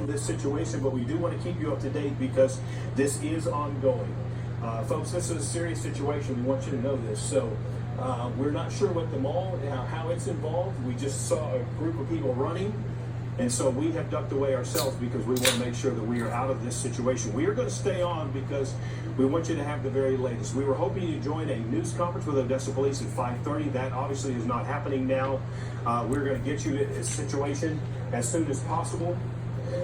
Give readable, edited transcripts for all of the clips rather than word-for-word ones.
from this situation, but we do want to keep you up to date because this is ongoing. Folks, this is a serious situation. We want you to know this. So we're not sure what the mall, how it's involved. We just saw a group of people running. And so we have ducked away ourselves because we want to make sure that we are out of this situation. We are going to stay on because we want you to have the very latest. We were hoping to join a news conference with Odessa Police at 5:30. That obviously is not happening now. We're going to get you a situation as soon as possible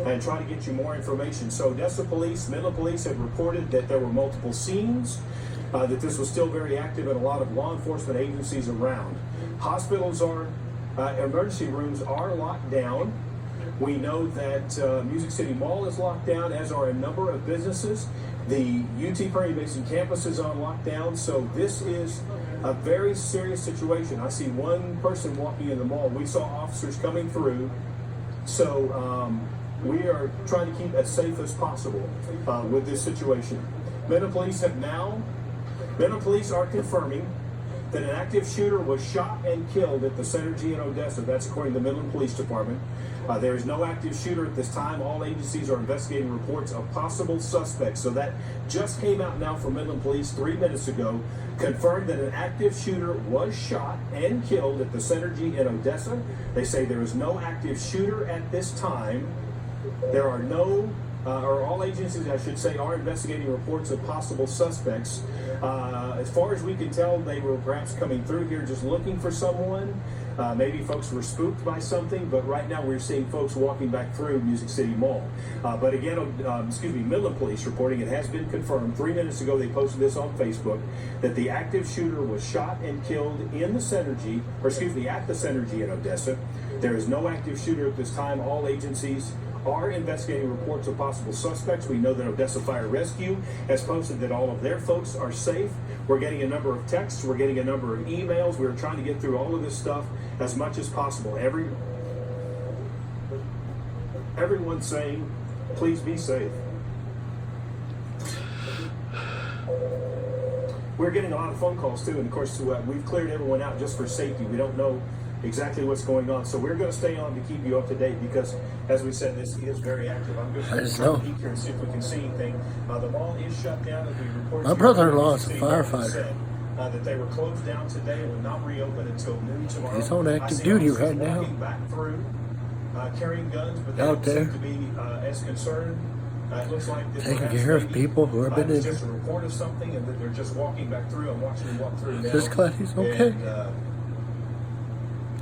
and try to get you more information. So Odessa Police, Midland Police have reported that there were multiple scenes, that this was still very active and a lot of law enforcement agencies around. Hospitals are, emergency rooms are locked down. We know that Music City Mall is locked down, as are a number of businesses. The UT Perry Mason campus is on lockdown, so this is a very serious situation. I see one person walking in the mall. We saw officers coming through, so we are trying to keep as safe as possible with this situation. Midland Police are confirming that an active shooter was shot and killed at the Synergy in Odessa. That's according to the Midland Police Department. There is no active shooter at this time. All agencies are investigating reports of possible suspects. So that just came out now from Midland Police 3 minutes ago, confirmed that an active shooter was shot and killed at the Synergy in Odessa. They say there is no active shooter at this time. There are no or all agencies, I should say, are investigating reports of possible suspects. As far as we can tell, they were perhaps coming through here just looking for someone. Maybe folks were spooked by something, but right now we're seeing folks walking back through Music City Mall. But again, Midland Police reporting it has been confirmed 3 minutes ago. They posted this on Facebook that the active shooter was shot and killed in the Synergy, at the Synergy in Odessa. There is no active shooter at this time. All agencies are investigating reports of possible suspects. We know that Odessa Fire Rescue has posted that all of their folks are safe. We're getting a number of texts. We're getting a number of emails. We're trying to get through all of this stuff as much as possible. Everyone's saying, please be safe. We're getting a lot of phone calls too, and of course we've cleared everyone out just for safety. We don't know exactly what's going on, so we're going to stay on to keep you up to date because, as we said, this is very active. I'm going to peek here and see if we can see anything. The mall is shut down, as we reported. My brother-in-law is a firefighter. That they were closed down today and will not reopen until noon tomorrow. He's on active duty right now. Back through, carrying guns, but they don't seem to be as concerned. It looks like taking care of people who have been in. Just a report of something, and that they're just walking back through. I'm watching them walk through now. Just glad he's okay. And,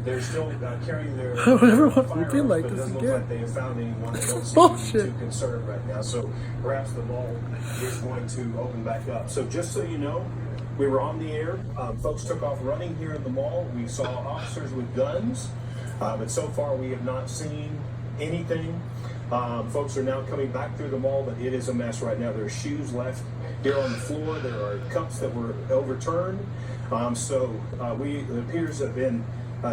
they're still carrying their I don't ever want to feel like this again. Like they have found anyone that don't seem too concerned right now. So perhaps the mall is going to open back up. So just so you know, we were on the air. Folks took off running here in the mall. We saw officers with guns, but so far we have not seen anything. Folks are now coming back through the mall, but it is a mess right now. There are shoes left here on the floor. There are cups that were overturned. The peers have been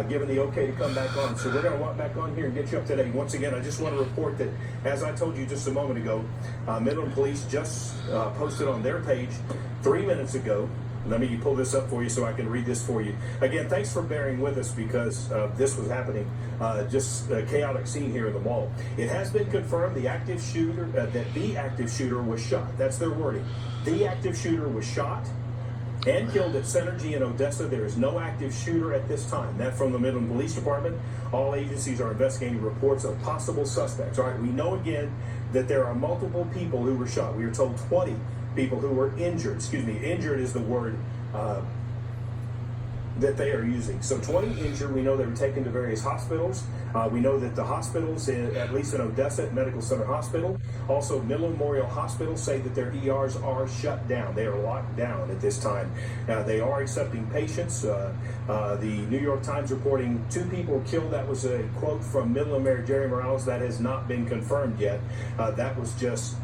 given the okay to come back on. So we're going to walk back on here and get you up to date. Once again, I just want to report that, as I told you just a moment ago, Midland Police just posted on their page 3 minutes ago. Let me pull this up for you so I can read this for you. Again, thanks for bearing with us because this was happening. Just a chaotic scene here in the mall. It has been confirmed the active shooter, that the active shooter was shot. That's their wording. The active shooter was shot and killed at Synergy in Odessa. There is no active shooter at this time. That from the Midland Police Department. All agencies are investigating reports of possible suspects. All right, we know again that there are multiple people who were shot. We are told 20 people who were injured. Injured is the word that they are using. So 20 injured. We know they were taken to various hospitals. We know that the hospitals, at least in Odessa Medical Center Hospital, also Midland Memorial Hospital, say that their ERs are shut down. They are locked down at this time. They are accepting patients. The New York Times reporting 2 people killed. That was a quote from Midland Mayor Jerry Morales. That has not been confirmed yet. That was just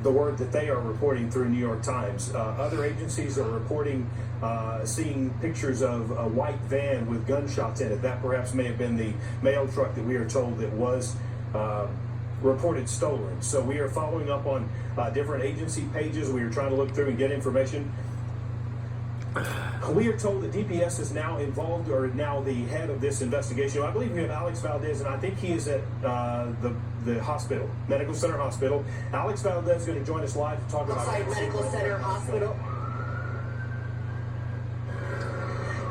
the word that they are reporting through New York Times. Other agencies are reporting seeing pictures of a white van with gunshots in it. That perhaps may have been the mail truck that we are told that was reported stolen. So we are following up on different agency pages. We are trying to look through and get information. We are told that DPS is now involved, or now the head of this investigation. I believe we have Alex Valdez, and I think he is at the the hospital, Medical Center Hospital. Alex Valdez is going to join us live to talk about outside Medical Center Hospital.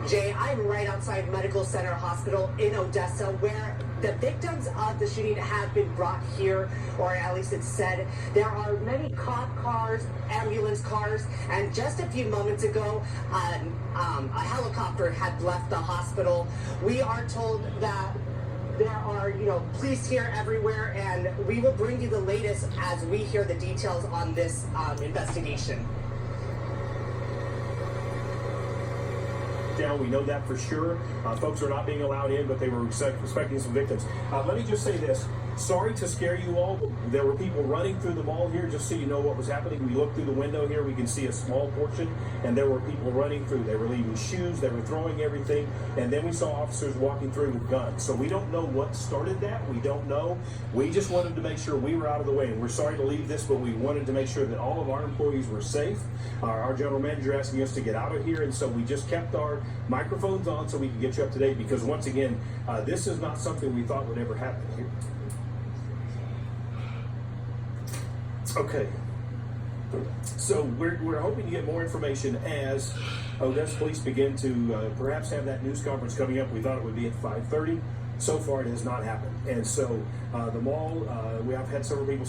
Jay, I'm right outside Medical Center Hospital in Odessa, where the victims of the shooting have been brought here, or at least it's said. There are many cop cars, ambulance cars, and just a few moments ago, a helicopter had left the hospital. We are told that there are, police here everywhere, and we will bring you the latest as we hear the details on this investigation. Down, we know that for sure. Folks are not being allowed in, but they were expecting some victims. Let me just say this. Sorry to scare you all. There were people running through the mall here, just so you know what was happening. We look through the window here, we can see a small portion, and there were people running through. They were leaving shoes, they were throwing everything, and then we saw officers walking through with guns. So we don't know what started that. We don't know. We just wanted to make sure we were out of the way, and we're sorry to leave this, but we wanted to make sure that all of our employees were safe. Our general manager asking us to get out of here, and so we just kept our microphones on so we could get you up to date, because once again, this is not something we thought would ever happen here. Okay, so we're hoping to get more information as Odessa police begin to perhaps have that news conference coming up. We thought it would be at 5:30. So far, it has not happened, and so the mall. We have had several people